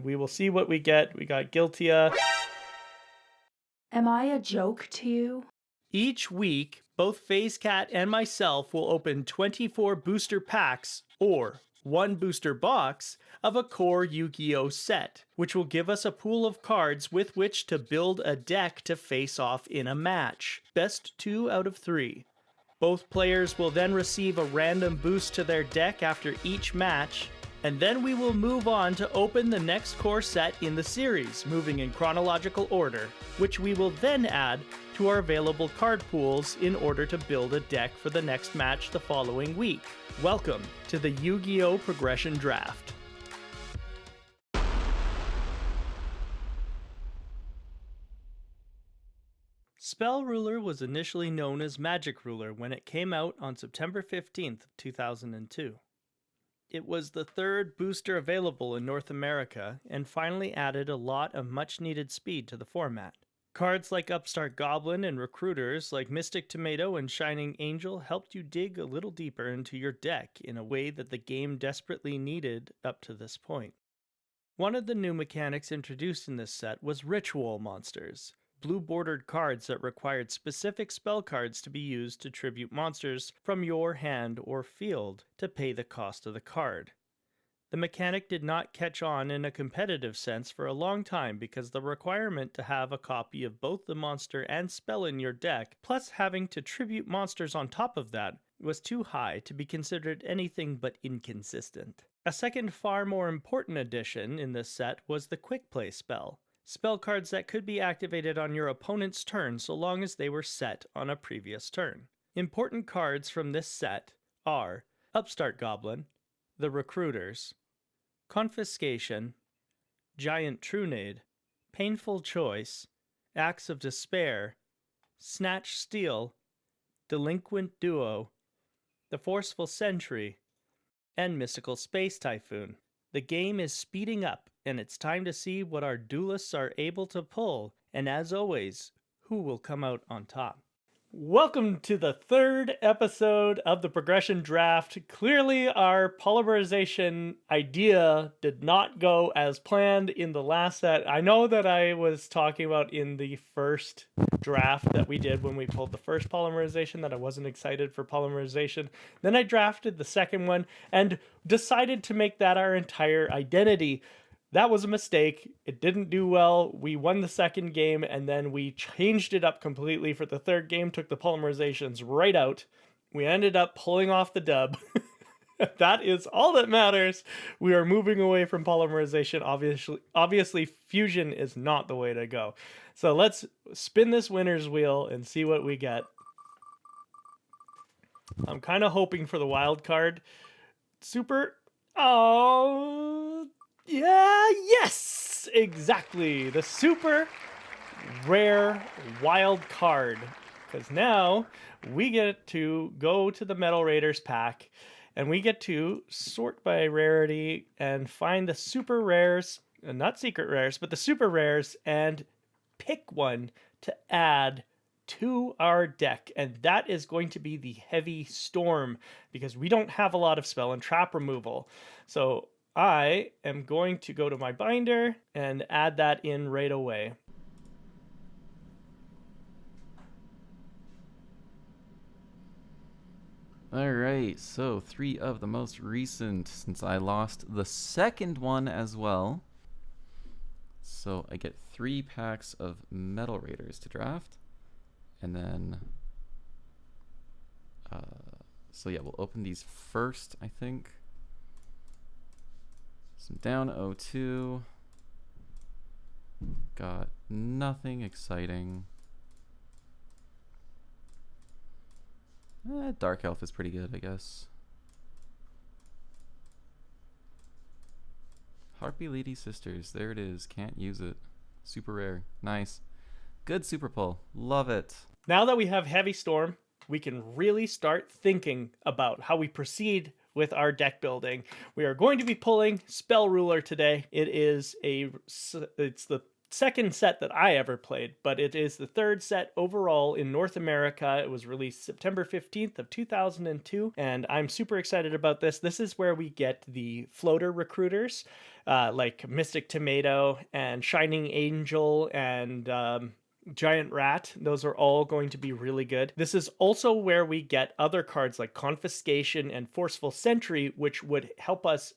we will see what we get. We got Guiltia. Am I a joke to you? Each week, both PhazeCat and myself will open 24 booster packs, or one booster box, of a core Yu-Gi-Oh set, which will give us a pool of cards with which to build a deck to face off in a match. Best 2 out of 3. Both players will then receive a random boost to their deck after each match, and then we will move on to open the next core set in the series, moving in chronological order, which we will then add to our available card pools in order to build a deck for the next match the following week. Welcome to the Yu-Gi-Oh! Progression Draft. Spell Ruler was initially known as Magic Ruler when it came out on September 15th, 2002. It was the third booster available in North America and finally added a lot of much-needed speed to the format. Cards like Upstart Goblin and recruiters like Mystic Tomato and Shining Angel helped you dig a little deeper into your deck in a way that the game desperately needed up to this point. One of the new mechanics introduced in this set was Ritual Monsters, blue-bordered cards that required specific spell cards to be used to tribute monsters from your hand or field to pay the cost of the card. The mechanic did not catch on in a competitive sense for a long time because the requirement to have a copy of both the monster and spell in your deck, plus having to tribute monsters on top of that, was too high to be considered anything but inconsistent. A second far more important addition in this set was the Quick Play spell. Spell cards that could be activated on your opponent's turn so long as they were set on a previous turn. Important cards from this set are Upstart Goblin, the Recruiters, Confiscation, Giant Trunade, Painful Choice, Acts of Despair, Snatch Steal, Delinquent Duo, the Forceful Sentry, and Mystical Space Typhoon. The game is speeding up, and it's time to see what our duelists are able to pull, and as always, who will come out on top. Welcome to the third episode of the Progression Draft. Clearly, our polymerization idea did not go as planned in the last set. I know that I was talking about in the first draft that we did when we pulled the first polymerization that I wasn't excited for polymerization. Then I drafted the second one and decided to make that our entire identity. That was a mistake. It didn't do well. We won the second game, and then we changed it up completely for the third game, took the polymerizations right out. We ended up pulling off the dub. That is all that matters. We are moving away from polymerization. Obviously, fusion is not the way to go. So let's spin this winner's wheel and see what we get. I'm kind of hoping for the wild card. Super. Oh... yeah, yes, exactly. The super rare wild card. Because now we get to go to the Metal Raiders pack and we get to sort by rarity and find the super rares, not secret rares, but the super rares, and pick one to add to our deck. And that is going to be the Heavy Storm because we don't have a lot of spell and trap removal. So I am going to go to my binder and add that in right away. Alright, so 3 of the most recent, since I lost the second one as well. So I get 3 packs of Metal Raiders to draft. And then, so yeah, we'll open these first, I think. Some down 0-2. Got nothing exciting. Dark Elf is pretty good, I guess. Harpy Lady Sisters, there it is. Can't use it. Super rare. Nice. Good super pull. Love it. Now that we have Heavy Storm, we can really start thinking about how we proceed with our deck building. We are going to be pulling Spell Ruler today. It's the second set that I ever played, but it is the third set overall in North America. It was released September 15th of 2002, and I'm super excited about this. This is where we get the floater recruiters. like Mystic Tomato and Shining Angel and Giant Rat. Those are all going to be really good. This is also where we get other cards like Confiscation and Forceful Sentry, which would help us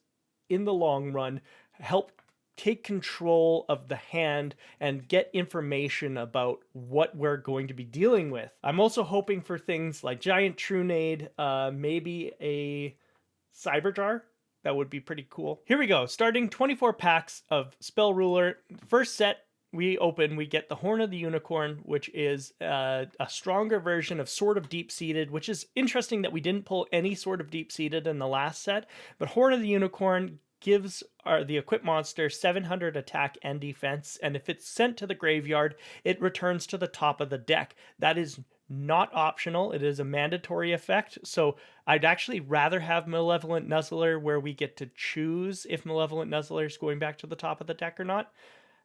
in the long run, help take control of the hand and get information about what we're going to be dealing with. I'm also hoping for things like Giant Trunade, maybe a Cyber Jar. That would be pretty cool. Here we go. Starting 24 packs of Spell Ruler. First set we open, we get the Horn of the Unicorn, which is a stronger version of Sword of Deep-Seated, which is interesting that we didn't pull any Sword of Deep-Seated in the last set. But Horn of the Unicorn gives the equipped monster 700 attack and defense, and if it's sent to the graveyard, it returns to the top of the deck. That is not optional. It is a mandatory effect. So I'd actually rather have Malevolent Nuzzler, where we get to choose if Malevolent Nuzzler is going back to the top of the deck or not.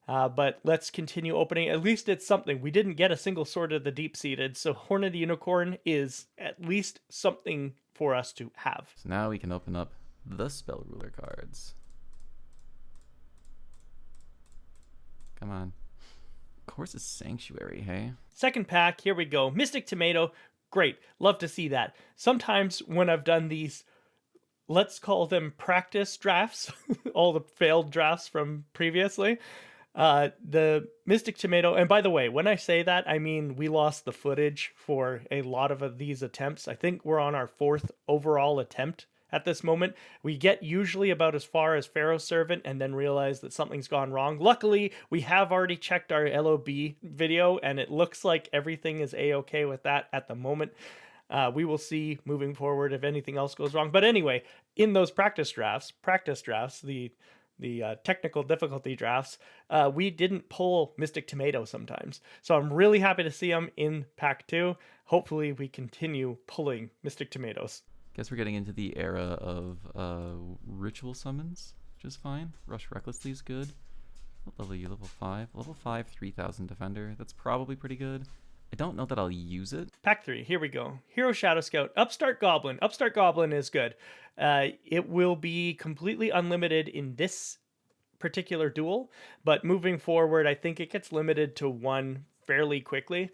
But let's continue opening. At least it's something. We didn't get a single Sword of the Deep-Seated, so Horn of the Unicorn is at least something for us to have. So now we can open up the Spell Ruler cards. Come on. Of course, it's Sanctuary, hey? Second pack, here we go. Mystic Tomato, great. Love to see that. Sometimes when I've done these, let's call them practice drafts, all the failed drafts from previously, the Mystic Tomato, and by the way, when I say that, I mean we lost the footage for a lot of these attempts. I think we're on our 4th overall attempt at this moment. We get usually about as far as Pharaoh Servant and then realize that something's gone wrong. Luckily, we have already checked our LOB video and it looks like everything is a-okay with that at the moment. We will see moving forward if anything else goes wrong. But anyway, in those practice drafts, the technical difficulty drafts, we didn't pull Mystic Tomato sometimes. So I'm really happy to see them in pack 2. Hopefully we continue pulling Mystic Tomatoes. Guess we're getting into the era of ritual summons, which is fine. Rush Recklessly is good. What level are you? Level 5? Level 5, 3000 defender. That's probably pretty good. I don't know that I'll use it. Pack 3, here we go. Hero Shadow Scout, Upstart Goblin. Upstart Goblin is good. It will be completely unlimited in this particular duel, but moving forward, I think it gets limited to 1 fairly quickly.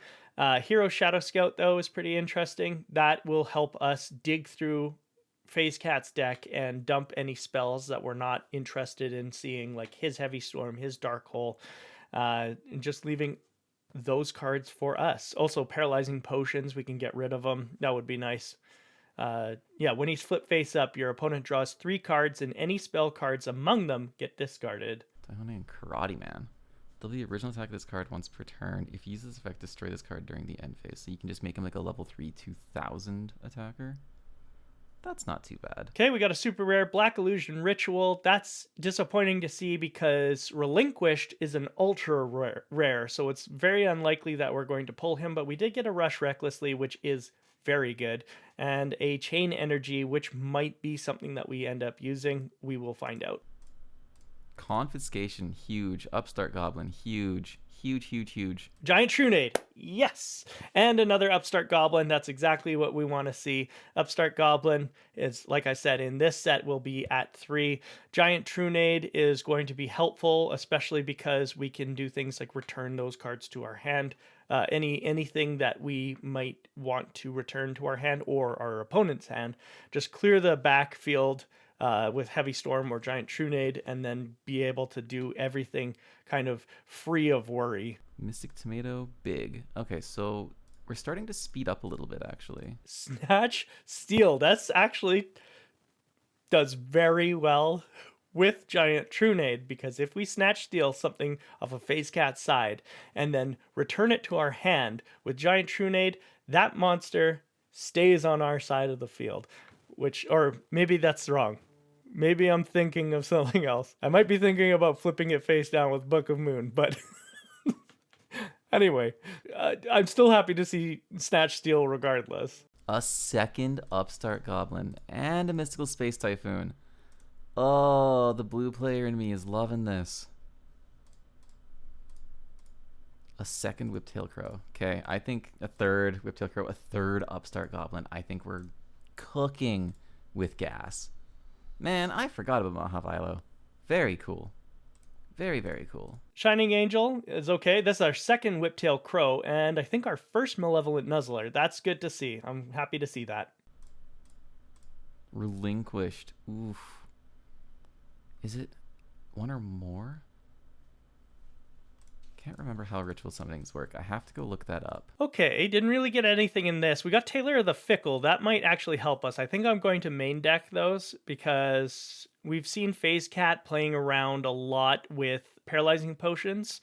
Hero Shadow Scout, though, is pretty interesting. That will help us dig through PhazeCat's deck and dump any spells that we're not interested in seeing, like his Heavy Storm, his Dark Hole, and just leaving those cards for us. Also, Paralyzing Potions, we can get rid of them. That would be nice. Yeah, when he's flip face up, your opponent draws 3 cards and any spell cards among them get discarded. Daihonin Karate Man. Double the original attack of this card once per turn. If you use this effect, destroy this card during the end phase. So you can just make him like a level 3 2000 attacker. That's not too bad. Okay, we got a super rare Black Illusion Ritual. That's disappointing to see because Relinquished is an ultra rare, so it's very unlikely that we're going to pull him, but we did get a Rush Recklessly, which is very good, and a Chain Energy, which might be something that we end up using. We will find out. Confiscation, huge. Upstart Goblin, huge. Huge. Giant Trunade, yes! And another Upstart Goblin, that's exactly what we want to see. Upstart Goblin is, like I said, in this set will be at 3. Giant Trunade is going to be helpful, especially because we can do things like return those cards to our hand. Anything that we might want to return to our hand or our opponent's hand. Just clear the backfield with Heavy Storm or Giant Trunade, and then be able to do everything kind of free of worry. Mystic Tomato, big. Okay, so we're starting to speed up a little bit, actually. Snatch Steal, that's actually does very well with Giant Trunade, because if we Snatch Steal something off a PhazeCat side and then return it to our hand with Giant Trunade, that monster stays on our side of the field. Or maybe that's wrong. Maybe I'm thinking of something else. I might be thinking about flipping it face down with Book of Moon, but anyway, I'm still happy to see Snatch Steal regardless. A second Upstart Goblin and a Mystical Space Typhoon. Oh, the blue player in me is loving this. A second Whiptail Crow. Okay, I think a third Whiptail Crow, a third Upstart Goblin. I think we're cooking with gas. Man, I forgot about Mahavilo. Very cool. Very, very cool. Shining Angel is okay. This is our second Whiptail Crow, and I think our first Malevolent Nuzzler. That's good to see. I'm happy to see that. Relinquished. Oof. Is it one or more? Can't remember how ritual summonings work. I have to go look that up. Okay, didn't really get anything in this. We got Tailor of the Fickle. That might actually help us. I think I'm going to main deck those because we've seen PhazeCat playing around a lot with paralyzing potions.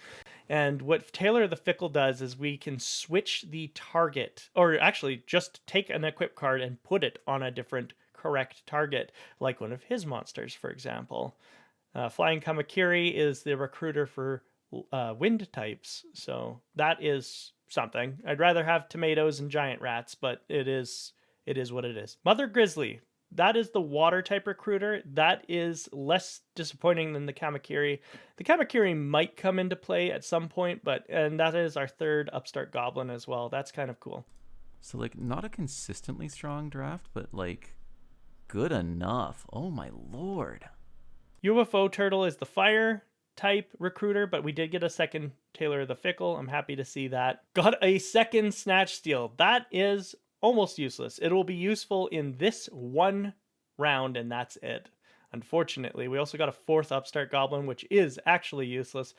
And what Tailor of the Fickle does is we can switch the target, or actually just take an equip card and put it on a different correct target, like one of his monsters, for example. Flying Kamakiri is the recruiter for wind types, so that is something. I'd rather have tomatoes and giant rats, but it is what it is. Mother Grizzly, that is the water type recruiter. That is less disappointing than the Kamakiri. The Kamakiri might come into play at some point, and that is our third upstart goblin as well. That's kind of cool. So like not a consistently strong draft, but like good enough. Oh my lord. UFO Turtle is the fire type recruiter, but we did get a second Tailor of the Fickle. I'm happy to see that. Got a second Snatch Steal. That is almost useless. It will be useful in this one round, and that's it. Unfortunately, we also got a fourth Upstart Goblin, which is actually useless.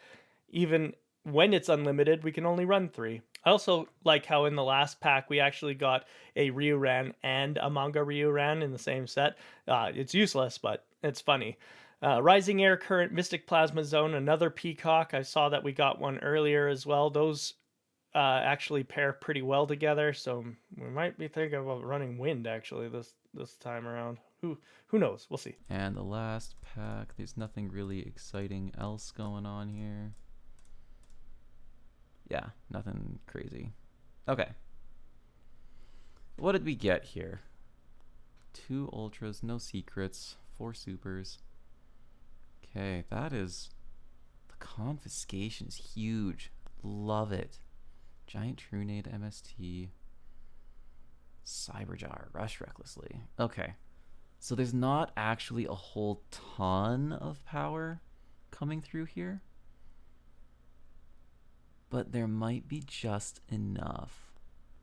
Even when it's unlimited, we can only run 3. I also like how in the last pack we actually got a Ryuran and a Manga Ryuran in the same set. It's useless, but it's funny. Rising Air Current, Mystic Plasma Zone, another Peacock. I saw that we got one earlier as well. Those actually pair pretty well together, so we might be thinking about running Wind actually this time around. Who knows? We'll see. And the last pack, there's nothing really exciting else going on here. Yeah, nothing crazy. Okay. What did we get here? 2 ultras, no secrets, 4 supers. Okay, that is... The confiscation is huge. Love it. Giant Trunade MST. Cyberjar, Rush Recklessly. Okay. So there's not actually a whole ton of power coming through here. But there might be just enough.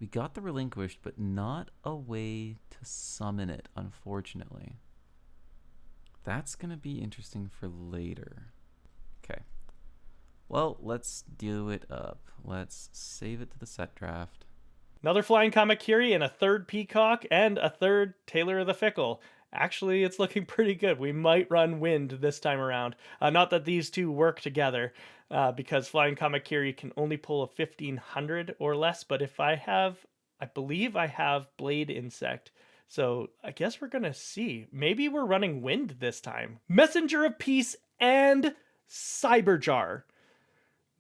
We got the Relinquished, but not a way to summon it, unfortunately. That's going to be interesting for later. Okay. Well, let's do it up. Let's save it to the set draft. Another Flying Kamakiri and a third Peacock and a third Tailor of the Fickle. Actually, it's looking pretty good. We might run Wind this time around. Not that these two work together, because Flying Kamakiri can only pull a 1500 or less, but if I believe I have Blade Insect. So I guess we're going to see. Maybe we're running Wind this time. Messenger of Peace and Cyberjar.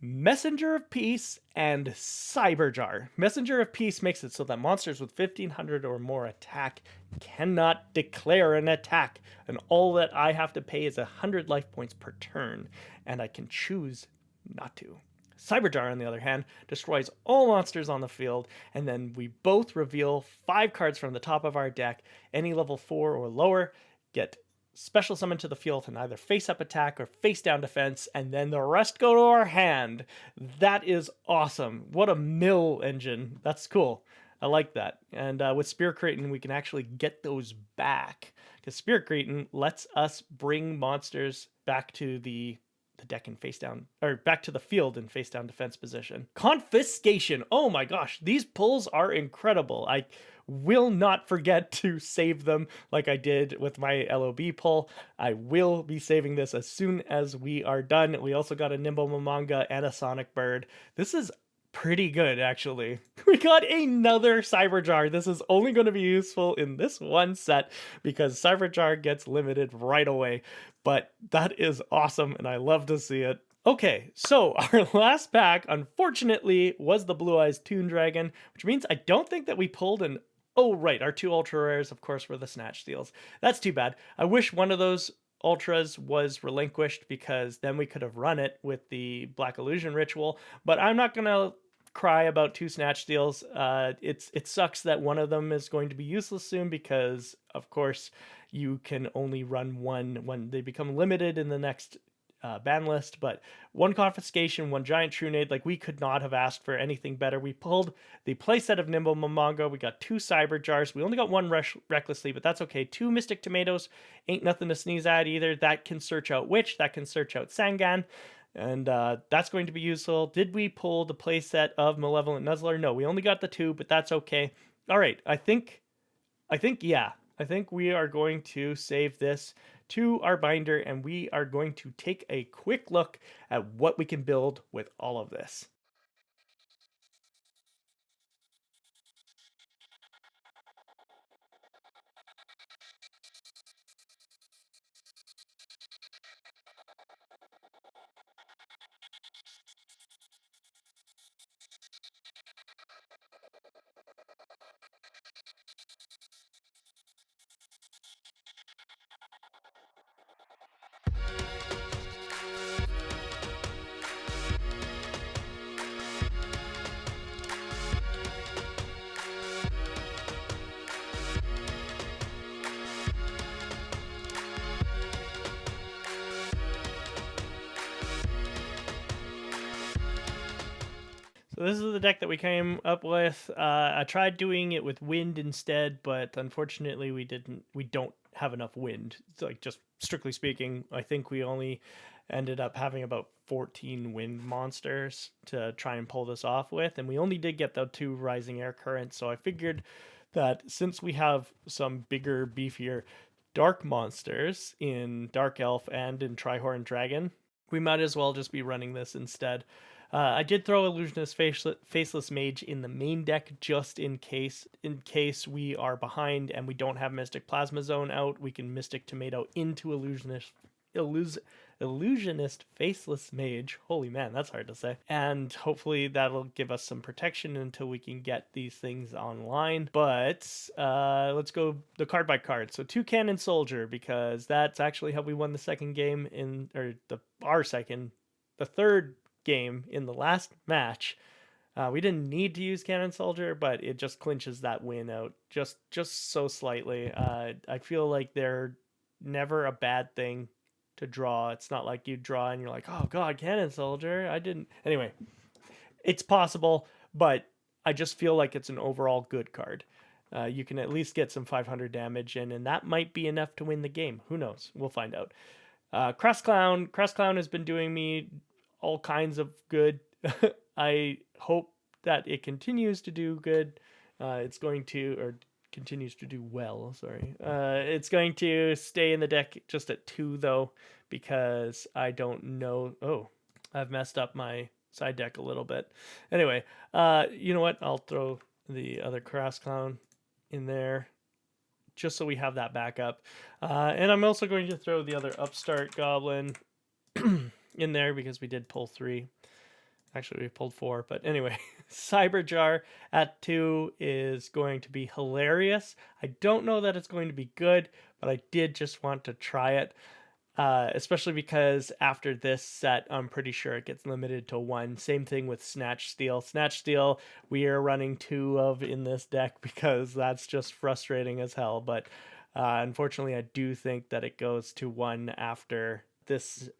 Messenger of Peace and Cyberjar. Messenger of Peace makes it so that monsters with 1500 or more attack cannot declare an attack. And all that I have to pay is 100 life points per turn. And I can choose not to. Cyberjar, on the other hand, destroys all monsters on the field, and then we both reveal 5 cards from the top of our deck. Any level 4 or lower get special summon to the field and either face-up attack or face-down defense, and then the rest go to our hand. That is awesome. What a mill engine. That's cool. I like that. And with Spirit Kraton, we can actually get those back, because Spirit Kraton lets us bring monsters back to the deck and face down, or back to the field in face down defense position. Confiscation. Oh my gosh, these pulls are incredible. I will not forget to save them like I did with my LOB pull. I will be saving this as soon as we are done. We also got a Nimble Mamanga and a Sonic Bird. This is pretty good, actually. We got another Cyberjar. This is only going to be useful in this one set because Cyberjar gets limited right away. But that is awesome, and I love to see it. Okay, so our last pack, unfortunately, was the Blue Eyes Toon Dragon, which means I don't think that we pulled an... Oh, right, our 2 Ultra Rares, of course, were the Snatch Steals. That's too bad. I wish one of those Ultras was relinquished, because then we could have run it with the Black Illusion Ritual, but I'm not going to cry about 2 Snatch Steals. It sucks that one of them is going to be useless soon, because, of course, you can only run one when they become limited in the next ban list. But one confiscation, one giant true nade, like we could not have asked for anything better. We pulled the playset of Nimble Momongo. We got 2 cyber jars. We only got 1 recklessly, but that's okay. 2 mystic tomatoes ain't nothing to sneeze at either. That can search out Witch, that can search out Sangan, and that's going to be useful. Did we pull the playset of Malevolent Nuzzler? No, we only got the 2, but that's okay. All right, I think we are going to save this to our binder, and we are going to take a quick look at what we can build with all of this. So this is the deck that we came up with. I tried doing it with wind instead, but unfortunately we don't have enough wind. It's like, just strictly speaking, I think we only ended up having about 14 wind monsters to try and pull this off with, and we only did get the 2 rising air currents. So I figured that since we have some bigger, beefier dark monsters in Dark Elf and in Trihorn Dragon, we might as well just be running this instead. I did throw Illusionist Faceless Mage in the main deck just in case we are behind and we don't have Mystic Plasma Zone out. We can Mystic Tomato into Illusionist Faceless Mage. Holy man, that's hard to say. And hopefully that'll give us some protection until we can get these things online. But let's go the card by card. So 2 Cannon Soldier, because that's actually how we won the second game the third game in the last match. We didn't need to use Cannon Soldier, but it just clinches that win out just so slightly. I feel like they're never a bad thing to draw. It's not like you draw and you're like, oh god, Cannon Soldier, I didn't. Anyway, it's possible, but I just feel like it's an overall good card. You can at least get some 500 damage in, and that might be enough to win the game. Who knows? We'll find out. Crest Clown has been doing me all kinds of good. I hope that it continues to do good. Continues to do well, sorry. It's going to stay in the deck just at 2 though, because I don't know. Oh, I've messed up my side deck a little bit. Anyway, you know what? I'll throw the other Crass Clown in there just so we have that backup. And I'm also going to throw the other Upstart Goblin in there because we did pull 3. Actually, we pulled 4, but anyway, Cyberjar at 2 is going to be hilarious. I don't know that it's going to be good, but I did just want to try it, especially because after this set, I'm pretty sure it gets limited to 1. Same thing with Snatch Steal. Snatch Steal, we are running 2 of in this deck because that's just frustrating as hell, but unfortunately, I do think that it goes to 1 after this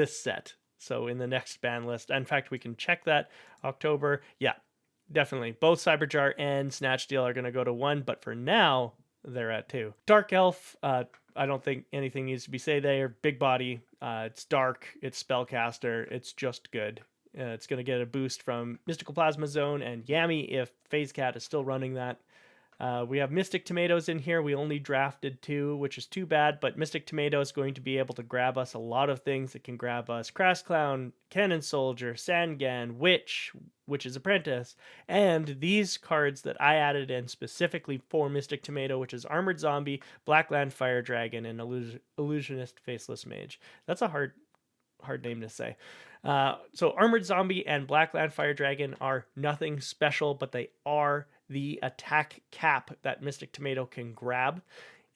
set. So in the next ban list, in fact, we can check that October. Yeah, definitely. Both Cyberjar and Snatch Steal are going to go to 1, but for now, they're at 2. Dark Elf, I don't think anything needs to be said there. Big body, it's dark, it's spellcaster, it's just good. It's going to get a boost from Mystical Plasma Zone and Yami if PhazeCat is still running that. We have Mystic Tomatoes in here. We only drafted 2, which is too bad, but Mystic Tomato is going to be able to grab us a lot of things. It can grab us Crass Clown, Cannon Soldier, Sangan, Witch's Apprentice, and these cards that I added in specifically for Mystic Tomato, which is Armored Zombie, Blackland Fire Dragon, and Illusionist Faceless Mage. That's a hard name to say. So Armored Zombie and Blackland Fire Dragon are nothing special, but they are the attack cap that Mystic Tomato can grab.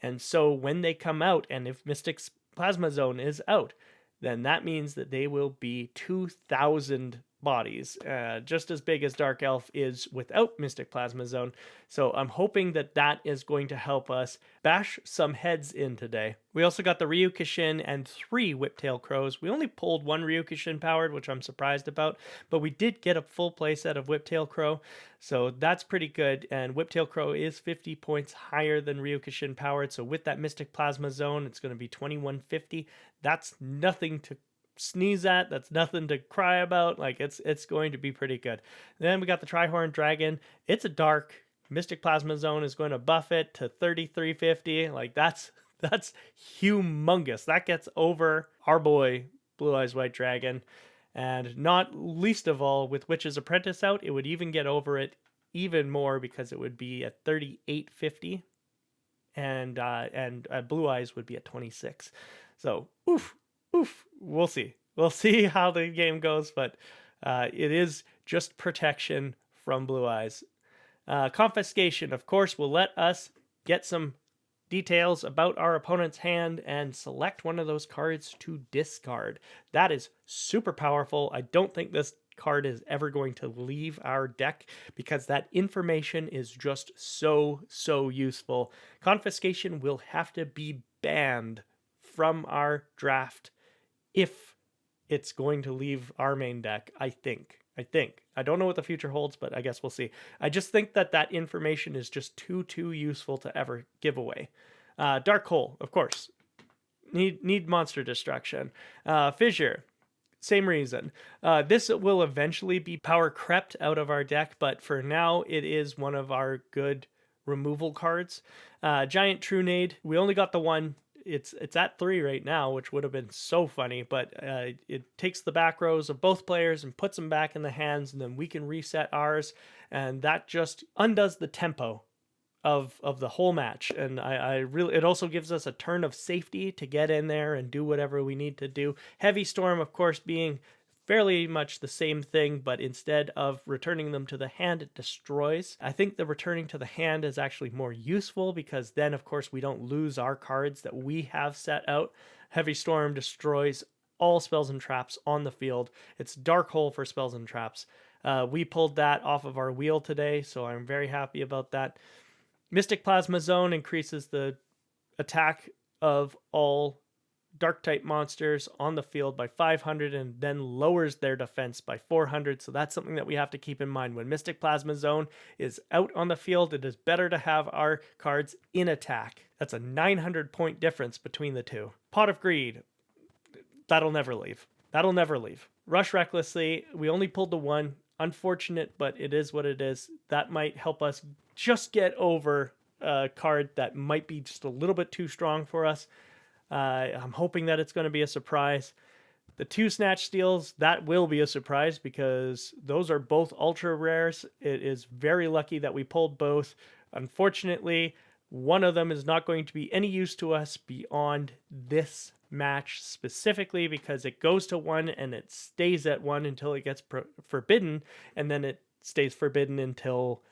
And so when they come out, and if Mystic's Plasma Zone is out, then that means that they will be 2,000 bodies, just as big as Dark Elf is without Mystic Plasma Zone. So I'm hoping that that is going to help us bash some heads in today. We also got the Ryukushin and 3 Whiptail Crows. We only pulled 1 Ryukushin powered, which I'm surprised about, but we did get a full playset of Whiptail Crow, so that's pretty good. And Whiptail Crow is 50 points higher than Ryukushin powered, so with that Mystic Plasma Zone, it's going to be 2150. That's nothing to sneeze at. That's nothing to cry about. Like, it's going to be pretty good. Then we got the Trihorn Dragon. It's a dark. Mystic Plasma Zone is going to buff it to 3350. Like, that's humongous. That gets over our boy Blue Eyes White Dragon. And not least of all, with Witch's Apprentice out, it would even get over it even more, because it would be at 3850, and Blue Eyes would be at 26. So oof, we'll see how the game goes, but it is just protection from Blue Eyes. Confiscation, of course, will let us get some details about our opponent's hand and select one of those cards to discard. That is super powerful. I don't think this card is ever going to leave our deck, because that information is just so useful. Confiscation will have to be banned from our draft if it's going to leave our main deck. I think. I don't know what the future holds, but I guess we'll see. I just think that information is just too useful to ever give away. Dark Hole, of course. Need monster destruction. Fissure, same reason. This will eventually be power crept out of our deck, but for now it is one of our good removal cards. Giant Trunade, we only got the one. It's at 3 right now, which would have been so funny, but it takes the back rows of both players and puts them back in the hands, and then we can reset ours, and that just undoes the tempo of the whole match. And it also gives us a turn of safety to get in there and do whatever we need to do. Heavy Storm, of course, being fairly much the same thing, but instead of returning them to the hand, it destroys. I think the returning to the hand is actually more useful, because then, of course, we don't lose our cards that we have set out. Heavy Storm destroys all spells and traps on the field. It's Dark Hole for spells and traps. We pulled that off of our wheel today, so I'm very happy about that. Mystic Plasma Zone increases the attack of all dark type monsters on the field by 500, and then lowers their defense by 400. So that's something that we have to keep in mind. When Mystic Plasma Zone is out on the field, it is better to have our cards in attack. That's a 900 point difference between the two. Pot of Greed, that'll never leave. Rush Recklessly, we only pulled the one. Unfortunate, but it is what it is. That might help us just get over a card that might be just a little bit too strong for us. I'm hoping that it's going to be a surprise. The 2 Snatch Steals, that will be a surprise, because those are both ultra rares. It is very lucky that we pulled both. Unfortunately, one of them is not going to be any use to us beyond this match specifically, because it goes to 1 and it stays at 1 until it gets forbidden, and then it stays forbidden until,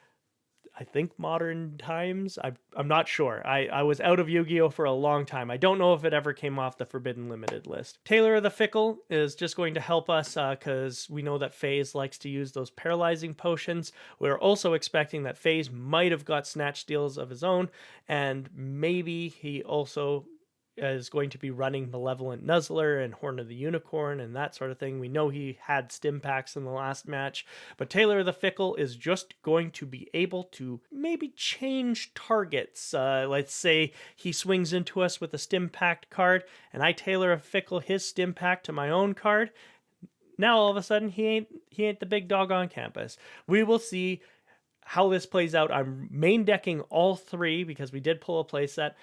I think, modern times. I'm not sure. I was out of Yu-Gi-Oh! For a long time. I don't know if it ever came off the Forbidden Limited list. Tailor of the Fickle is just going to help us, because we know that FaZe likes to use those paralyzing potions. We're also expecting that FaZe might have got Snatch Steals of his own, and maybe he also is going to be running Malevolent Nuzzler and Horn of the Unicorn and that sort of thing. We know he had stim packs in the last match, but Tailor of the Fickle is just going to be able to maybe change targets. Let's say he swings into us with a stim packed card, and I Tailor of Fickle his stim pack to my own card. Now all of a sudden he ain't the big dog on campus. We will see how this plays out. I'm main decking all 3 because we did pull a playset.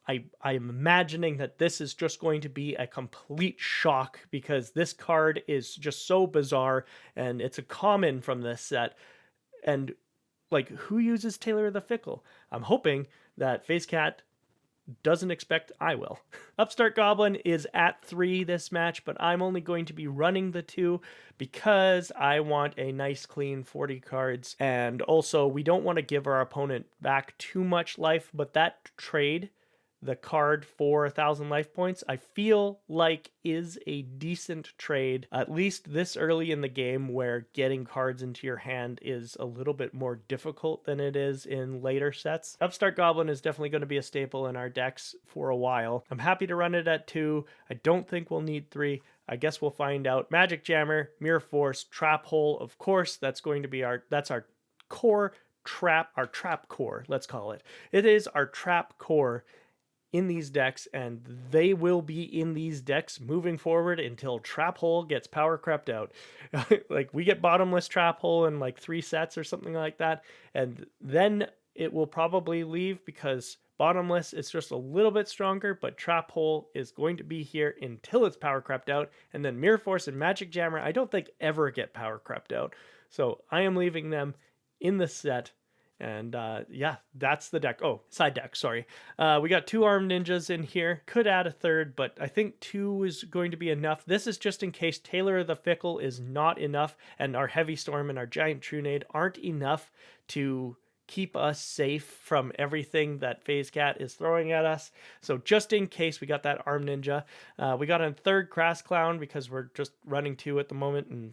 I'm imagining that this is just going to be a complete shock, because this card is just so bizarre, and it's a common from this set. And, like, who uses Tailor of the Fickle? I'm hoping that PhazeCat doesn't expect I will. Upstart Goblin is at 3 this match, but I'm only going to be running the 2 because I want a nice clean 40 cards. And also, we don't want to give our opponent back too much life, but that trade the card for 1,000 life points, I feel like is a decent trade, at least this early in the game where getting cards into your hand is a little bit more difficult than it is in later sets. Upstart Goblin is definitely going to be a staple in our decks for a while. I'm happy to run it at 2. I don't think we'll need 3. I guess we'll find out. Magic Jammer, Mirror Force, Trap Hole, of course, that's going to be our core trap, our trap core, let's call it. It is our trap core in these decks, and they will be in these decks moving forward until Trap Hole gets power crept out. Like, we get Bottomless Trap Hole in like 3 sets or something like that, and then it will probably leave because Bottomless is just a little bit stronger, but Trap Hole is going to be here until it's power crept out, and then Mirror Force and Magic Jammer I don't think ever get power crept out. So I am leaving them in the set. And yeah, that's the deck. Oh, side deck, sorry. We got 2 Armed Ninjas in here. Could add a third, but I think 2 is going to be enough. This is just in case Tailor of the Fickle is not enough, and our Heavy Storm and our Giant Trunade aren't enough to keep us safe from everything that PhazeCat is throwing at us. So just in case, we got that Armed Ninja. We got a third Crass Clown because we're just running 2 at the moment, and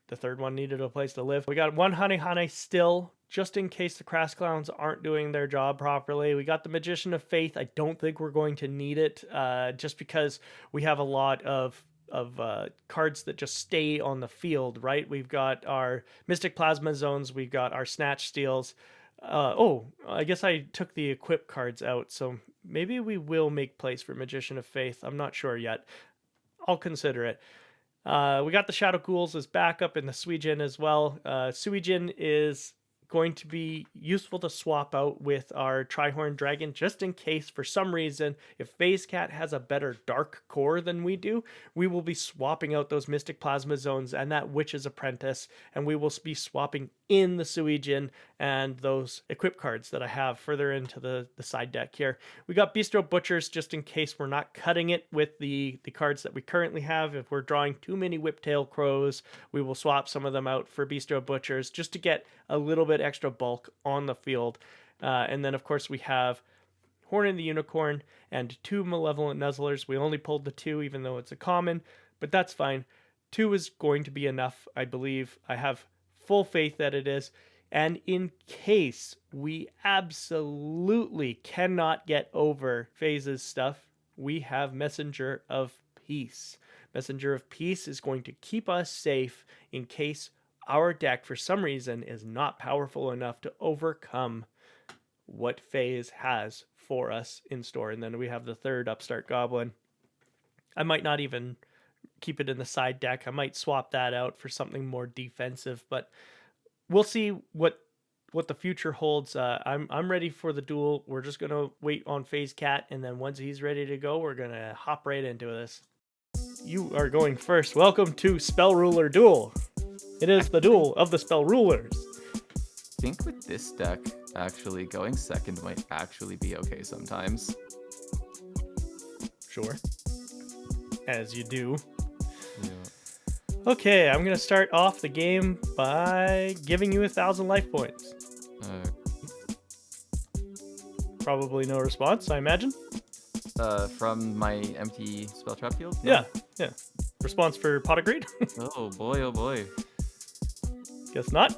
the third one needed a place to live. We got 1 Honey Honey still, just in case the Crass Clowns aren't doing their job properly. We got the Magician of Faith. I don't think we're going to need it, just because we have a lot of cards that just stay on the field, right? We've got our Mystic Plasma Zones. We've got our Snatch Steals. Oh, I guess I took the equip cards out, so maybe we will make place for Magician of Faith. I'm not sure yet. I'll consider it. We got the Shadow Ghouls as backup in the Suijin as well. Suijin is going to be useful to swap out with our Trihorn Dragon just in case, for some reason, if PhazeCat has a better dark core than we do, we will be swapping out those Mystic Plasma Zones and that Witch's Apprentice, and we will be swapping in the Suijin and those equip cards that I have further into the side deck here. We got Bistro Butchers just in case we're not cutting it with the cards that we currently have. If we're drawing too many Whiptail Crows, we will swap some of them out for Bistro Butchers just to get a little bit extra bulk on the field. And then, of course, we have Horn and the Unicorn and 2 Malevolent Nuzzlers. We only pulled the 2, even though it's a common, but that's fine. 2 is going to be enough, I believe. I have full faith that it is. And in case we absolutely cannot get over Phase's stuff, we have Messenger of Peace. Messenger of Peace is going to keep us safe in case our deck, for some reason, is not powerful enough to overcome what Phase has for us in store. And then we have the third Upstart Goblin. I might not even keep it in the side deck. I might swap that out for something more defensive, but we'll see what the future holds. I'm ready for the duel. We're just going to wait on PhazeCat, and then once he's ready to go, we're going to hop right into this. You are going first. Welcome to Spell Ruler Duel. It is the duel of the Spell Rulers. I think with this deck, actually, going second might actually be okay sometimes. Sure. As you do. Yeah. Okay, I'm going to start off the game by giving you 1,000 life points. Probably no response, I imagine. From my empty spell trap field? No? Yeah. Response for Pot of Greed? Oh boy. Guess not.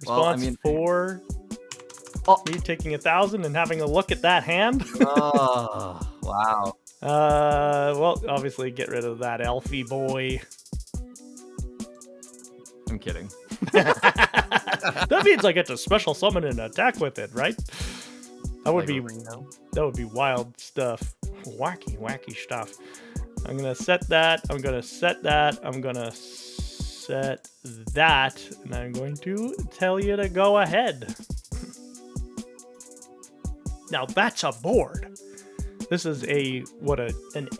Response Well, for me taking 1,000 and having a look at that hand. Oh, wow. Well, obviously get rid of that Elfie boy. I'm kidding. That means I get to special summon and attack with it, right? That would be wild stuff. Wacky stuff. I'm gonna set that. I'm gonna set that. I'm gonna set that, and I'm going to tell you to go ahead. Now that's a board. This is an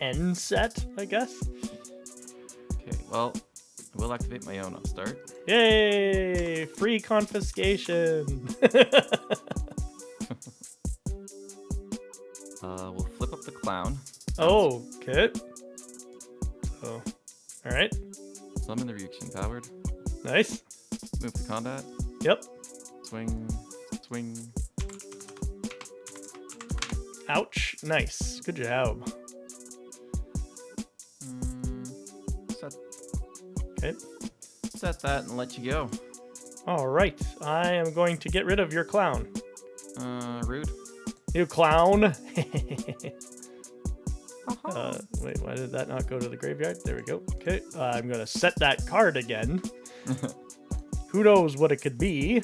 N set, I guess. Okay, well, I will activate my own. I'll start. Yay! Free confiscation. We'll flip up the clown. Oh, okay. So, all right. Summon the reaction powered. Nice. Move to combat. Yep. Swing. Ouch. Nice. Good job. Set, Okay. set that and let you go. All right. I am going to get rid of your clown. Rude. You clown. Wait, why did that not go to the graveyard? There we go. Okay. I'm going to set that card again. Who knows what it could be?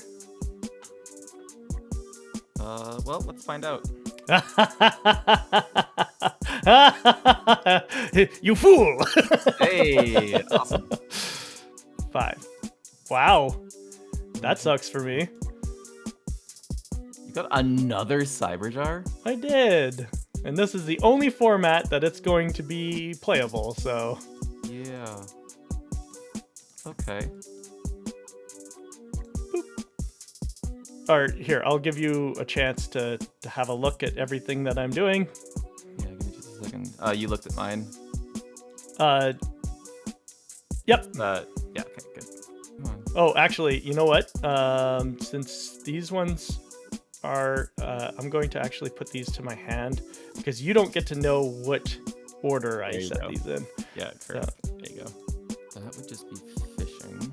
Well, let's find out. You fool! Hey, awesome. 5. Wow. That sucks for me. You got another Cyberjar? I did. And this is the only format that it's going to be playable, so... Yeah. Okay. Or here, I'll give you a chance to have a look at everything that I'm doing. Yeah, give me just a second. You looked at mine? Yep. Yeah, okay, good. Come on. Oh, actually, you know what? Since these ones are... I'm going to actually put these to my hand, because you don't get to know what order I There you set go. these in. Yeah, correct. There you go. That would just be fishing.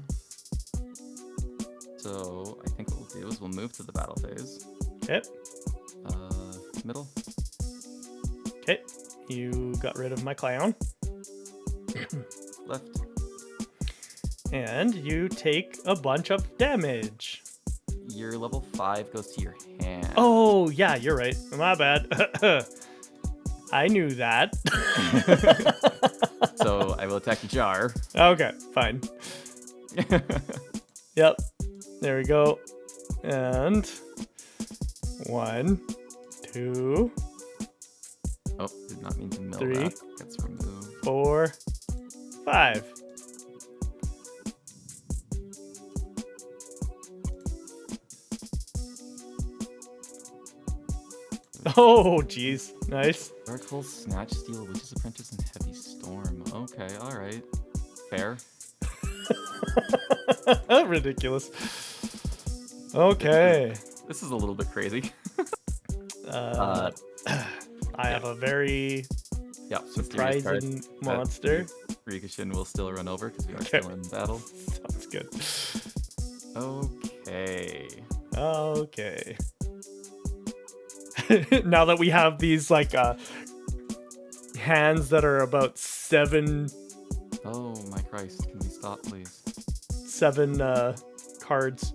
So, I think what we'll do is we'll move to the battle phase. Okay. Middle. Okay. You got rid of my clown. Left. And you take a bunch of damage. Your level 5 goes to your hand. Oh, yeah, you're right. My bad. I knew that. So, I will attack the jar. Okay, fine. Yep. There we go. And 1, 2, Oh, did not mean to mill 3, that. Gets removed. 4, 5. Oh, jeez. Nice. Dark Hole, Snatch, Steel, Witch's Apprentice, and Heavy Storm. Okay, alright. Fair. Ridiculous. Okay. This is a little bit crazy. I have a very Yeah, mysterious card. surprising monster. Rikishin will still run over because we are Okay. still in battle. Sounds good. Okay. Okay. Now that we have these like hands that are about 7 Oh my Christ, can we stop please? cards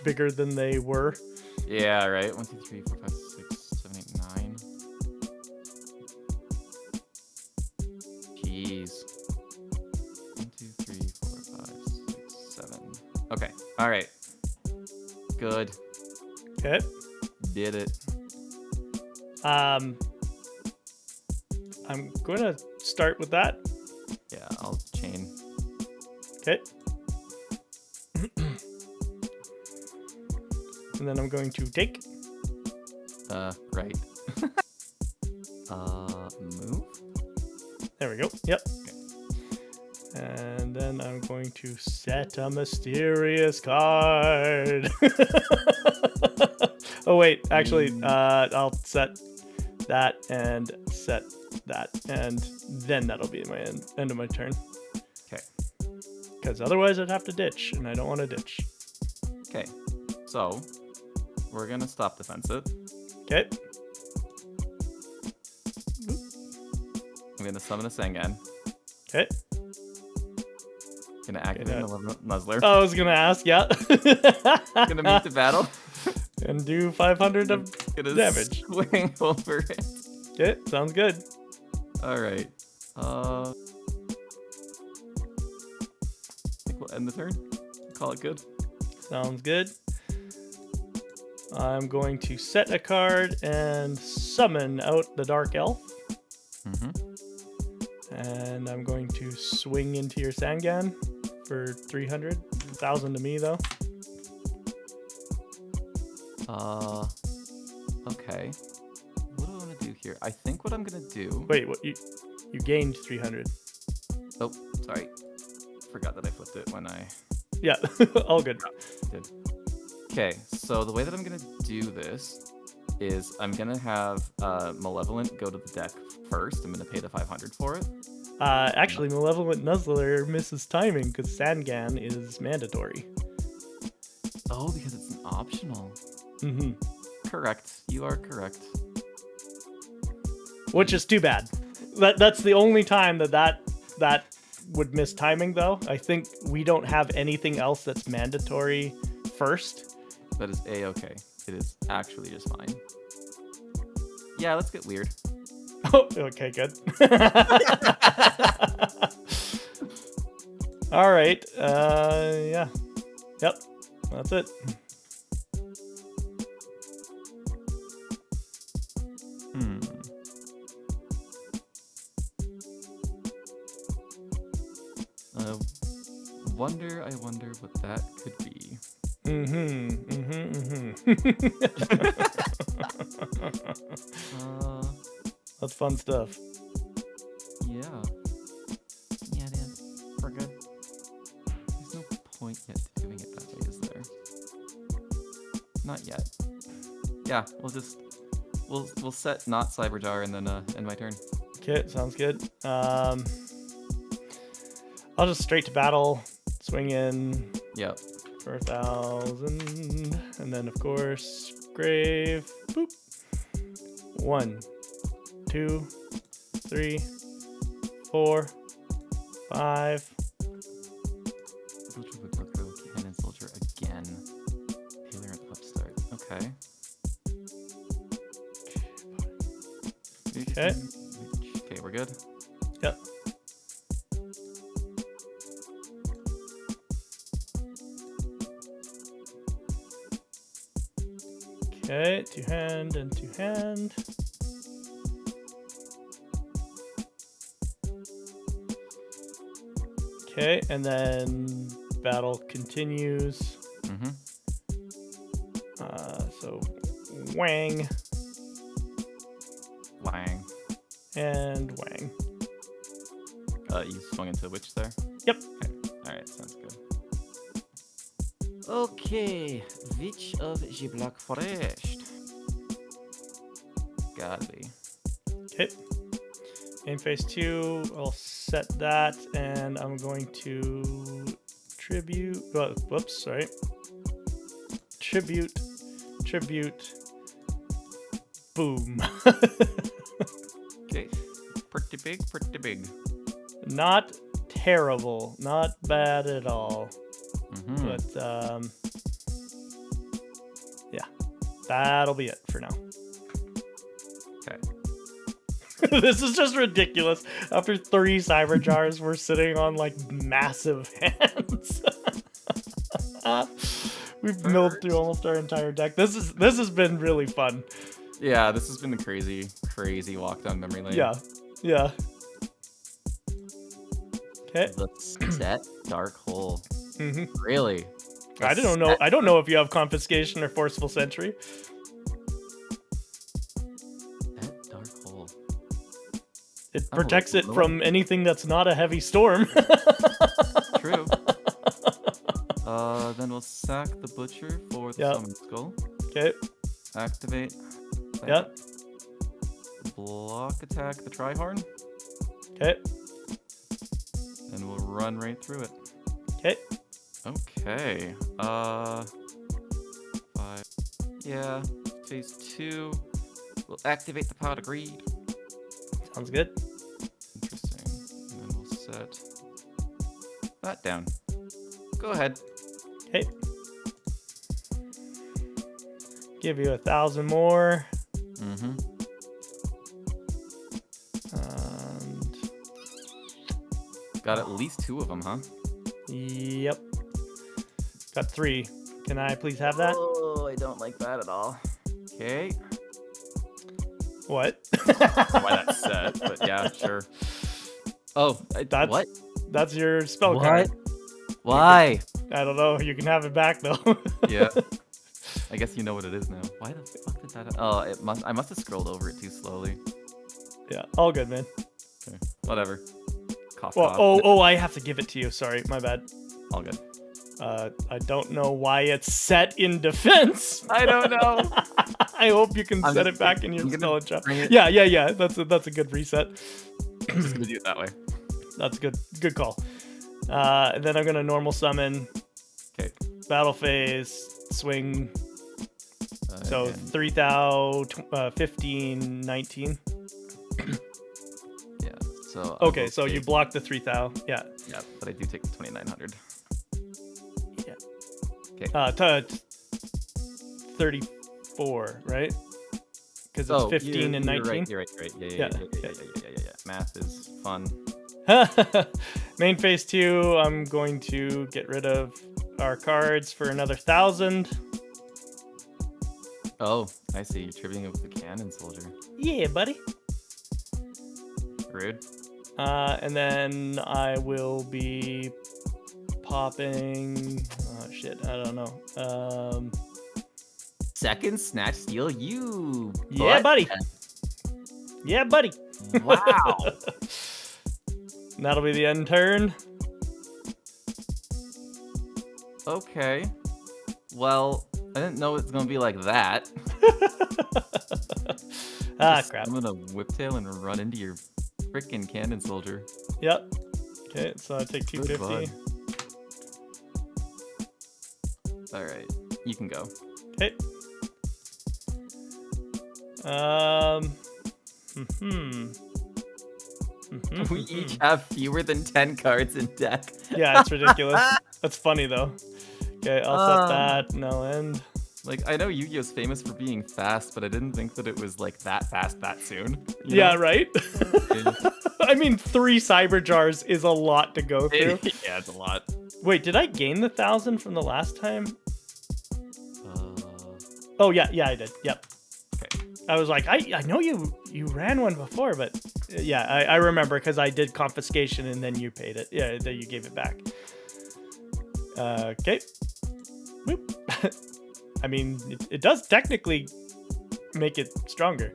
bigger than they were. Yeah, right. 1, 2, 3, 4, 5, 6, 7, 8, 9. Jeez. 1, 2, 3, 4, 5, 6, 7. Okay. Alright. Good. Okay. Did it. I'm going to start with that. Yeah, I'll chain. Okay. And then I'm going to take. Right. Move? There we go. Yep. Okay. And then I'm going to set a mysterious card. Oh wait, actually, I'll set that and set that, and then that'll be my end of my turn. Okay. Because otherwise I'd have to ditch, and I don't want to ditch. Okay. So, we're gonna stop defensive. Okay. I'm gonna summon a Sengan. Okay. Gonna activate the Nuzzler. I was gonna ask, yeah. Gonna move to battle. And do 500 of Gonna damage. swing over it. Okay, sounds good. Alright. I think we'll end the turn. Call it good. Sounds good. I'm going to set a card and summon out the Dark Elf. And I'm going to swing into your Sangan for 300. 1,000 to me, though. Okay. What do I want to do here? I think what I'm gonna do... Wait, what? You gained 300. Oh, sorry. Forgot that I flipped it when I... Yeah, all good. did. Okay, so the way that I'm gonna do this is I'm gonna have Malevolent go to the deck first. I'm gonna pay the 500 for it. Actually, Malevolent Nuzzler misses timing because Sangan is mandatory. Oh, because it's an optional. Mm-hmm. Correct. You are correct. Which is too bad. That's the only time that would miss timing, though. I think we don't have anything else that's mandatory first. That is A-okay. It is actually just fine. Yeah, let's get weird. Oh, okay, good. All right. Yeah. Yep. That's it. I wonder what that could be. That's fun stuff. Yeah. Yeah, it is. We're good. There's no point yet to doing it that way, is there? Not yet. Yeah, we'll set not Cyberjar and then end my turn. Okay, sounds good. I'll just straight to battle, swing in. Yep. For 1,000, and then of course grave. Boop. 1, 2, 3, 4, 5. Soldier would go Cannon Soldier again. Taylor and Upstart. Okay. Okay. Okay, we're good. Yep. Okay, two hand and two hand. Okay, and then battle continues. Mm-hmm. So Wang Wang. and Wang. You swung into Witch there? Yep. Okay. Alright, sounds good. Okay, Witch of the Black Forest. Gotta be. Okay. Game phase 2, I'll set that, and I'm going to tribute. Whoops, sorry. Tribute. Boom. Okay, pretty big. Not terrible, not bad at all. Mm-hmm. But yeah, that'll be it for now. Okay. This is just ridiculous. After 3 cyber jars, we're sitting on like massive hands. We've milled through almost our entire deck. This has been really fun. Yeah, this has been a crazy walk down memory lane. Yeah. Okay. The set Dark Hole. Mm-hmm. Really? I don't know. I don't know if you have confiscation or forceful sentry. That Dark Hole. It protects it from anything that's not a heavy storm. True. Then we'll sack the Butcher for the Summon Skull. Okay. Activate. Yep. Block attack the Trihorn. Okay. And we'll run right through it. Okay. Okay. 5. Yeah. Phase 2. We'll activate the Pot of Greed. Sounds good. Interesting. And then we'll set that down. Go ahead. Okay. Give you 1,000 more. Mm-hmm. And got at least 2 of them, huh? yep. Got 3. Can I please have that? Oh, I don't like that at all. Okay. What? Why that's set, but yeah, sure. Oh, what? That's your spell What? card. Why? I don't know. You can have it back though. Yeah. I guess you know what it is now. Why the fuck did that? Oh, I must have scrolled over it too slowly. Yeah, all good, man. Okay, whatever. Cough, Well, cough. oh, I have to give it to you. Sorry, my bad. All good. I don't know why it's set in defense. I don't know. I hope you can I'm set just it back gonna- in your I'm gonna spell and chop. bring it- Yeah. That's a good reset. I'm just gonna do it that way. That's good call. And then I'm gonna normal summon. Okay. Battle phase, swing. So Again. 3,000, 15, 19. Yeah. So. I'll Okay, go so you take- block the 3,000. Yeah. Yeah, but I do take the 2,900. Yeah. Okay. 34, right? Because it's 15 and 19. You're right. Yeah. Yeah. Math is fun. Main phase 2, I'm going to get rid of our cards for another 1,000. Oh, I see. You're tributing it with the cannon soldier. Yeah, buddy. Rude. And then I will be popping. Oh shit, I don't know. Second snatch steal, you. Yeah, butt. buddy. Yeah, buddy. Wow. And that'll be the end turn. Okay. Well, I didn't know it's gonna be like that. Crap. I'm gonna whiptail and run into your frickin' cannon soldier. Yep. Okay, so I take Good 250. All right, you can go. Okay. We each have fewer than 10 cards in deck. Yeah, it's ridiculous. That's funny though. Okay, I'll set that and I'll end. Like, I know Yu-Gi-Oh's famous for being fast, but I didn't think that it was like that fast that soon. you Yeah, know? right? I mean, 3 cyber jars is a lot to go through. Yeah, it's a lot. Wait, did I gain the 1,000 from the last time? Uh, Oh yeah, I did. Yep. okay. I was like, I know you ran one before, but yeah, I remember because I did confiscation and then you paid it. Yeah, then you gave it back. Okay. Boop. I mean, it does technically make it stronger.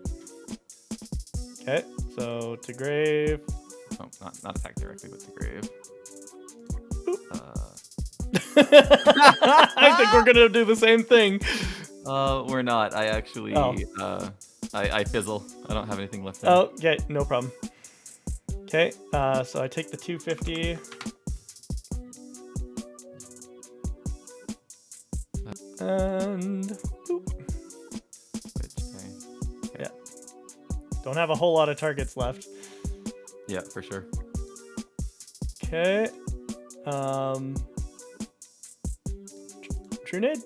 Okay, so to grave. Oh, not attack directly, but to grave. I think we're gonna do the same thing. We're not. I actually, Oh. I fizzle. I don't have anything left. Oh, okay, no problem. Okay, so I take the 250. And boop. Which, Yeah. Don't have a whole lot of targets left. yeah, for sure. Okay. True nade.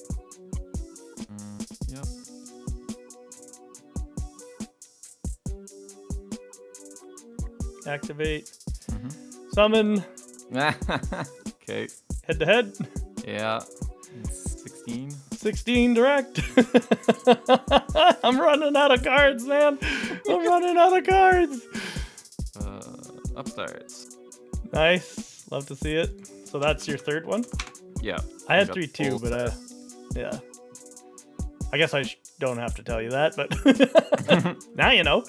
Yep. Activate. Summon. Okay. Head to head. Yeah. 16. 16 direct. I'm running out of cards, man. I'm running out of cards. Upstairs. Nice. Love to see it. So that's your third one? Yeah. I had got 3 too, full but yeah. I guess I don't have to tell you that, but now you know.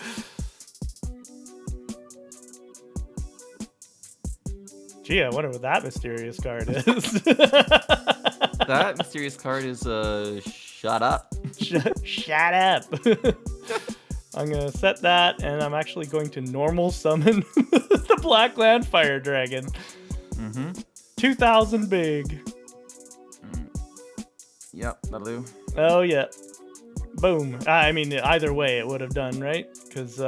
Gee, I wonder what that mysterious card is. That mysterious card is shut up. Shut up. I'm gonna set that, and I'm actually going to normal summon the Black Land Fire Dragon. 2,000 big. Yep, that'll do. Oh yeah. Boom. I mean, either way, it would have done, right? Because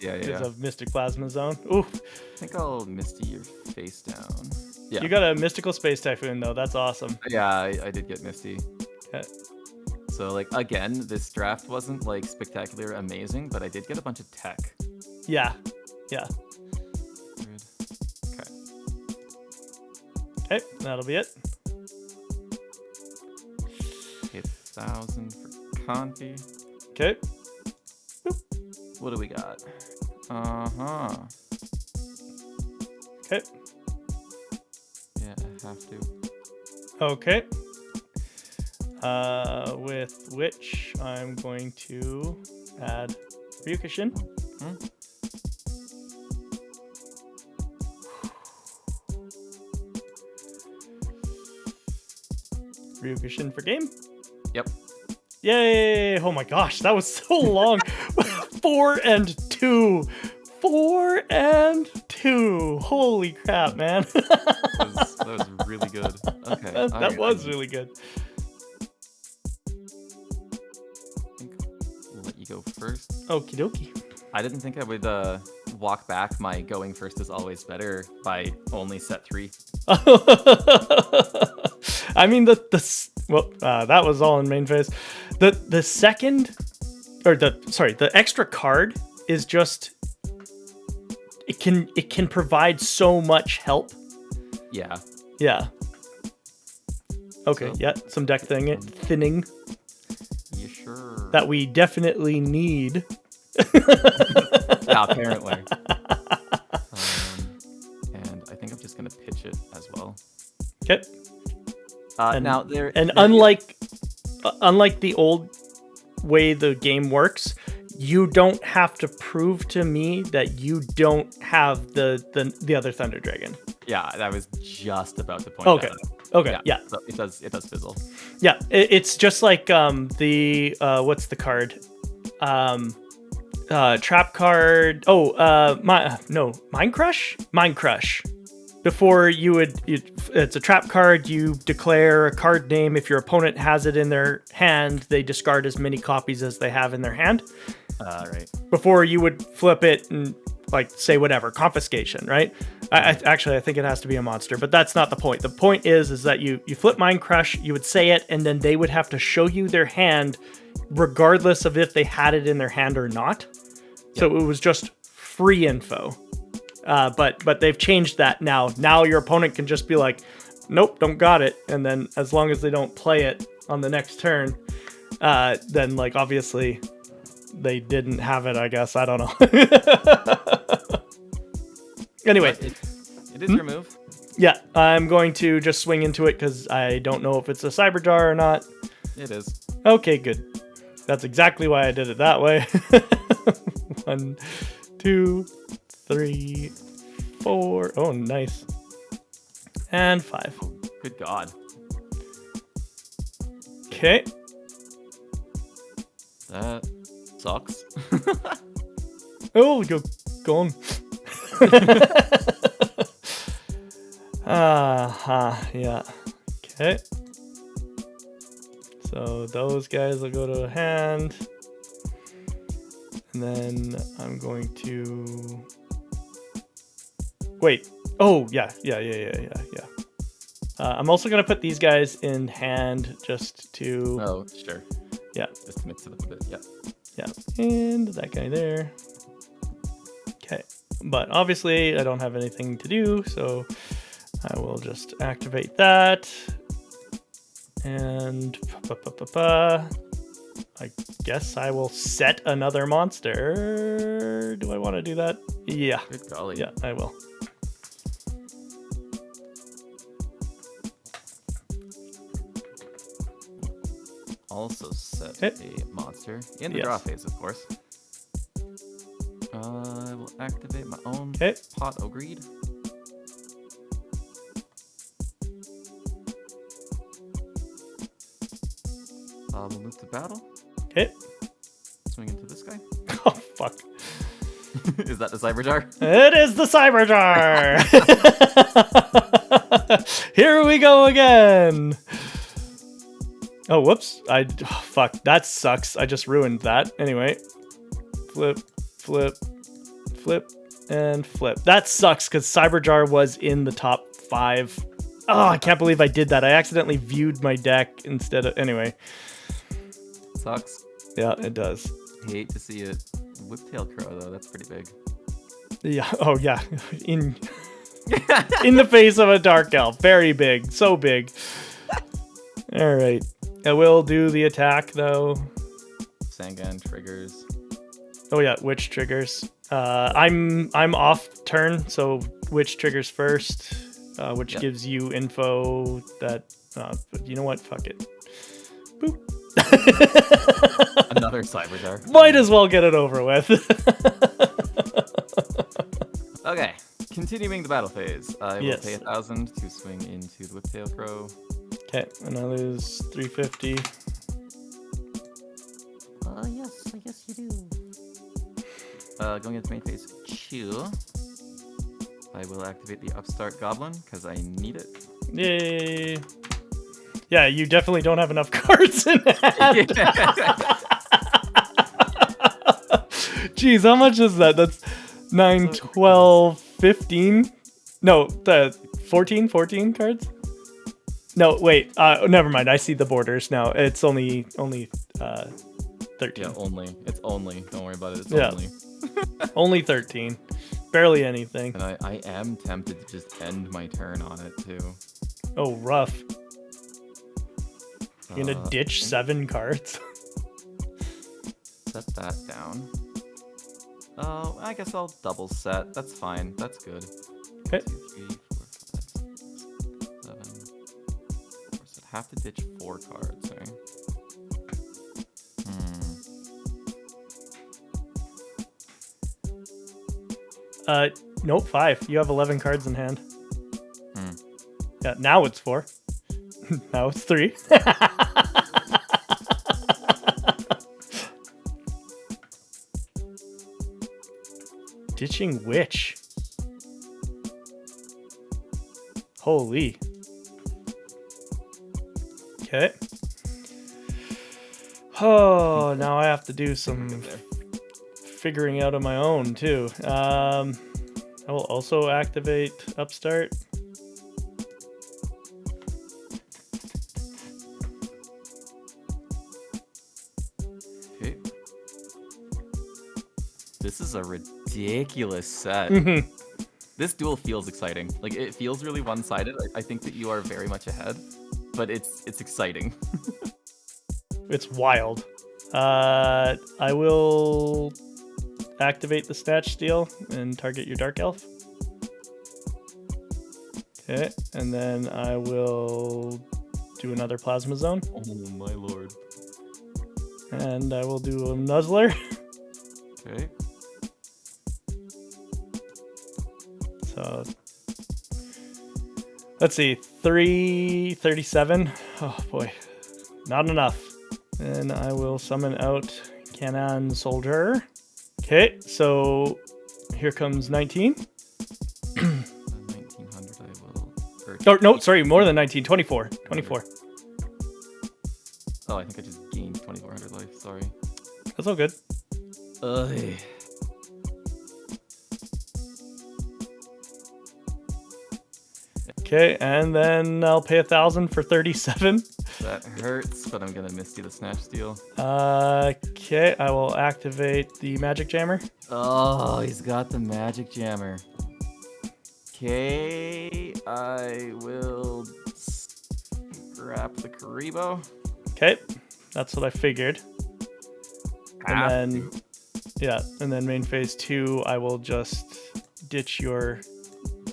Yeah. of Mystic Plasma Zone. Oof. I think I'll Misty your face down. Yeah. You got a Mystical Space Typhoon, though. That's awesome. Yeah, I did get Misty. Okay. So, like, again, this draft wasn't, like, spectacular amazing, but I did get a bunch of tech. Yeah. Weird. Okay. Okay, that'll be it. Hit 1,000 for Confi. Okay. What do we got? Uh-huh. Okay. Yeah, I have to. Okay. With which I'm going to add Ryukushin. Ryukushin for game. Yep. Yay! Oh my gosh, that was so long. 4 and 2. 4 and 2. Holy crap, man. That was really good. Okay. That was really good. I think I'll let you go first. Okie dokie. I didn't think I would walk back my going first is always better by only set 3. I mean that was all in main phase. The second, or the extra card is just it can provide so much help. Yeah. Yeah. Okay. So- Yeah. Some deck thinning You sure? that we definitely need. Yeah, apparently. And I think I'm just gonna pitch it as well. Okay. And- Now there. And there- unlike the old way the game works, you don't have to prove to me that you don't have the other Thunder Dragon. Yeah, that was just about to point. Okay. That out. Okay. Yeah. So it does fizzle. Yeah. It's just like the what's the card? Trap card. Mind Crush. Mind Crush. Before it's a trap card. You declare a card name. If your opponent has it in their hand, they discard as many copies as they have in their hand. Right. Before you would flip it and like say whatever, confiscation, right? I think it has to be a monster, but that's not the point. The point is that you flip Mind Crush, you would say it, and then they would have to show you their hand, regardless of if they had it in their hand or not. So it was just free info. But they've changed that now. Now your opponent can just be like, nope, don't got it, and then as long as they don't play it on the next turn, then like obviously they didn't have it, I guess. I don't know. Anyway. But it is your move. Yeah, I'm going to just swing into it because I don't know if it's a Cyber Jar or not. It is. Okay, good. That's exactly why I did it that way. 1, 2, 3, 4. Oh, nice. And 5. Good God. Okay. That sucks. Oh, go on. Yeah. Okay. So those guys will go to hand. And then I'm going to... Wait. Oh, yeah. I'm also going to put these guys in hand just to... Oh, sure. Yeah. Just mix it up a bit. Yeah. Yeah. And that guy there. Okay. But obviously I don't have anything to do, so I will just activate that. And I guess I will set another monster. Do I want to do that? Yeah. Good golly. Yeah, I will. Also set Okay. a monster in the Yes. draw phase, of course. I will activate my own Okay. Pot o' Greed. We'll move to battle. Okay. Swing into this guy. Oh, fuck. Is that the Cyber Jar? It is the Cyber Jar! Here we go again! Oh, whoops. Fuck, that sucks. I just ruined that. Anyway. Flip, flip, flip, and flip. That sucks, because Cyber Jar was in the top 5. Oh, I can't believe I did that. I accidentally viewed my deck instead of... Anyway. Sucks. Yeah, it does. Hate to see it. Whiptail Crow, though. That's pretty big. Yeah. Oh, yeah. In the face of a Dark Elf. Very big. So big. All right. I will do the attack, though. Sangan triggers. Oh, yeah. Witch triggers. I'm off turn, so Witch triggers first, which Yep. gives you info that... but you know what? Fuck it. Boop. Another Cyber Jar. Might as well get it over with. Okay. Continuing the battle phase. I will Yes. pay 1,000 to swing into the Whiptail Crow. Okay, and I lose 350. Yes, you do. Going into main phase 2. I will activate the Upstart Goblin because I need it. Yay. Yeah, you definitely don't have enough cards in hand. Jeez, how much is that? That's 9, 12, 15? No, 14 cards? No, wait. Never mind. I see the borders now. It's only 13. Yeah, only. It's only. Don't worry about it. It's Yeah. only. Only 13. Barely anything. And I am tempted to just end my turn on it too. Oh, rough. You're gonna I ditch think 7 cards? Set that down. Oh, I guess I'll double set. That's fine. That's good. Okay. 2, 3, 4, 5, 6, 7. Of course, I'd have to ditch 4 cards, right? Nope, 5. You have 11 cards in hand. Hmm. Yeah, now it's 4. Now it's 3. Ditching Witch. Holy. Okay. Oh, now I have to do some figuring out on my own too. I will also activate Upstart. Okay. This is a ridiculous set. This duel feels exciting. Like, it feels really one-sided. I think that you are very much ahead, but it's exciting. It's wild. I will activate the Snatch Steal and target your Dark Elf. Okay, and then I will do another Plasma Zone. Oh my lord. And I will do a Nuzzler. Okay. So, let's see, 337. Oh boy, not enough. And I will summon out Cannon Soldier. Okay, so here comes 19. 1900 I will... Oh, no, sorry, more than 19, 24. 24. Oh, I think I just gained 2400 life, sorry. That's all good. Ugh. Okay, and then I'll pay 1,000 for 37. That hurts, but I'm gonna miss you the Snatch Steal. Okay, I will activate the Magic Jammer. Oh, he's got the Magic Jammer. Okay, I will scrap the Karibo. Okay, that's what I figured. Have And then, to. yeah, and then main phase 2, I will just ditch your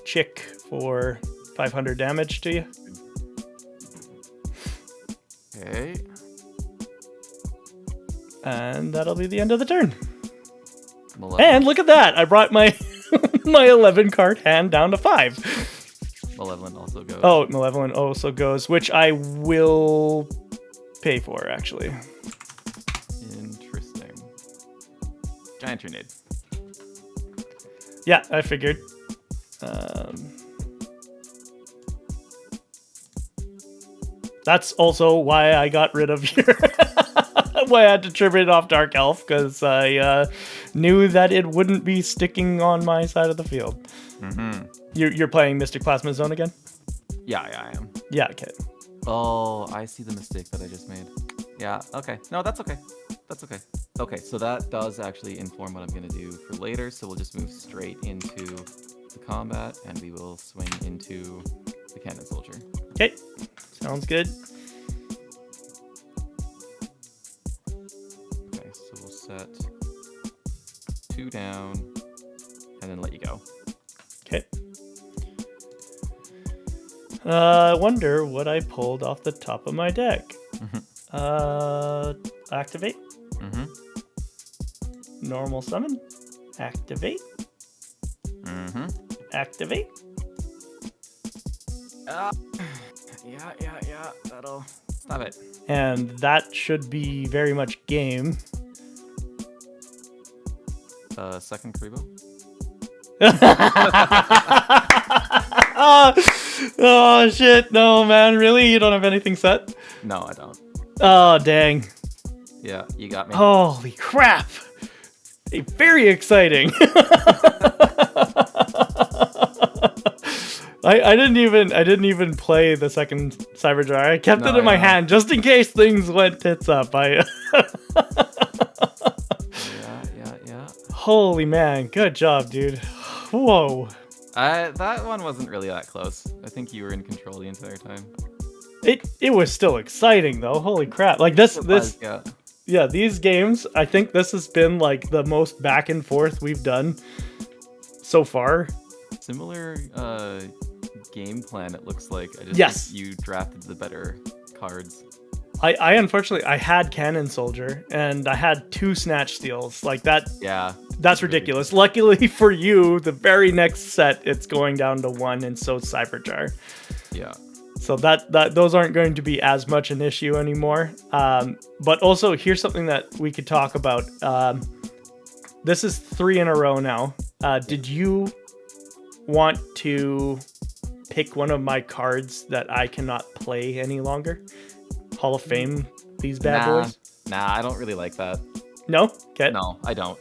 chick for 500 damage to you. Okay. And that'll be the end of the turn. 11. And look at that! I brought my my 11 card hand down to 5. Malevolent also goes. Oh, Malevolent also goes, which I will pay for, actually. Interesting. Giant Grenade. Yeah, I figured. That's also why I got rid of your... why I had to trim it off Dark Elf, because I knew that it wouldn't be sticking on my side of the field. Mm-hmm. You're playing Mystic Plasma Zone again? Yeah, I am. Yeah, okay. Oh, I see the mistake that I just made. Yeah, okay. No, that's okay. That's okay. Okay, so that does actually inform what I'm going to do for later, so we'll just move straight into the combat, and we will swing into the Cannon Soldier. Okay, sounds good. Okay, so we'll set 2 down, and then let you go. Okay. I wonder what I pulled off the top of my deck. Activate. Normal summon. Activate. Activate. Yeah, that'll... Stop it. And that should be very much game. second Karibo. Oh shit! No, man, really? You don't have anything set? No, I don't. Oh dang! Yeah, you got me. Holy crap! Very exciting. I didn't even play the second Cyberjar. I kept it in my hand just in case things went tits up. Yeah. Holy man, good job, dude. Whoa. That one wasn't really that close. I think you were in control the entire time. It was still exciting though. Holy crap! Like this. Yeah, these games. I think this has been like the most back and forth we've done so far. Similar game plan. It looks like. I just think you drafted the better cards. I unfortunately I had Cannon Soldier and I had 2 Snatch Steals like that. Yeah, that's ridiculous. Luckily for you, the very next set it's going down to 1, and so Cyberjar. Yeah. So that those aren't going to be as much an issue anymore. But also here's something that we could talk about. This is 3 in a row now. Did you want to pick one of my cards that I cannot play any longer? Hall of Fame these bad boys? Nah, I don't really like that. No? Okay. No, I don't.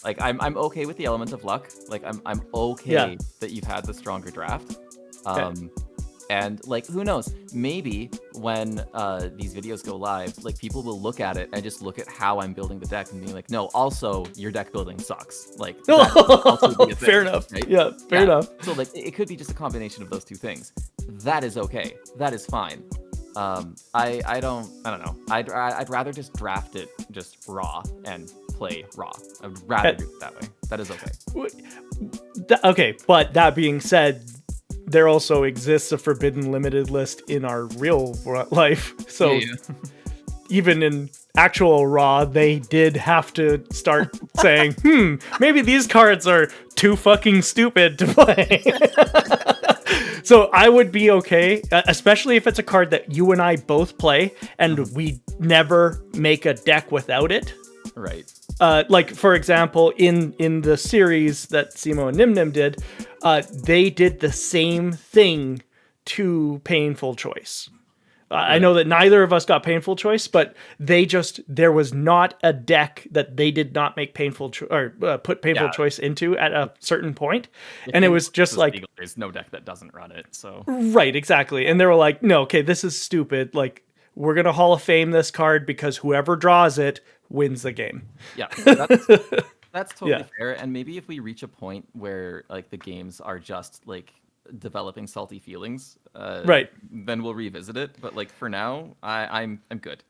Like I'm okay with the element of luck. Like I'm okay that you've had the stronger draft. And like who knows? Maybe when these videos go live, like people will look at it and just look at how I'm building the deck and be like, no, also your deck building sucks. Like fair enough. Right? Yeah, fair enough. So like it could be just a combination of those two things. That is okay. That is fine. I don't know. I'd rather just draft it just raw and play raw. I'd rather do it that way. That is okay. Okay, but that being said, there also exists a forbidden limited list in our real life. So even in actual raw, they did have to start saying, maybe these cards are too fucking stupid to play. So I would be okay, especially if it's a card that you and I both play and we never make a deck without it. Right. Like, for example, in the series that Simo and Nyhmnim did, they did the same thing to Painful Choice. I know that neither of us got Painful Choice, but there was not a deck that they did not make put Painful Choice into at a certain point. And it was just like, there's no deck that doesn't run it. So right, exactly. And they were like, no, okay, this is stupid. Like, we're going to Hall of Fame this card because whoever draws it wins the game. Yeah, that's totally fair. And maybe if we reach a point where like the games are just like developing salty feelings, right, then we'll revisit it. But like for now, I'm good.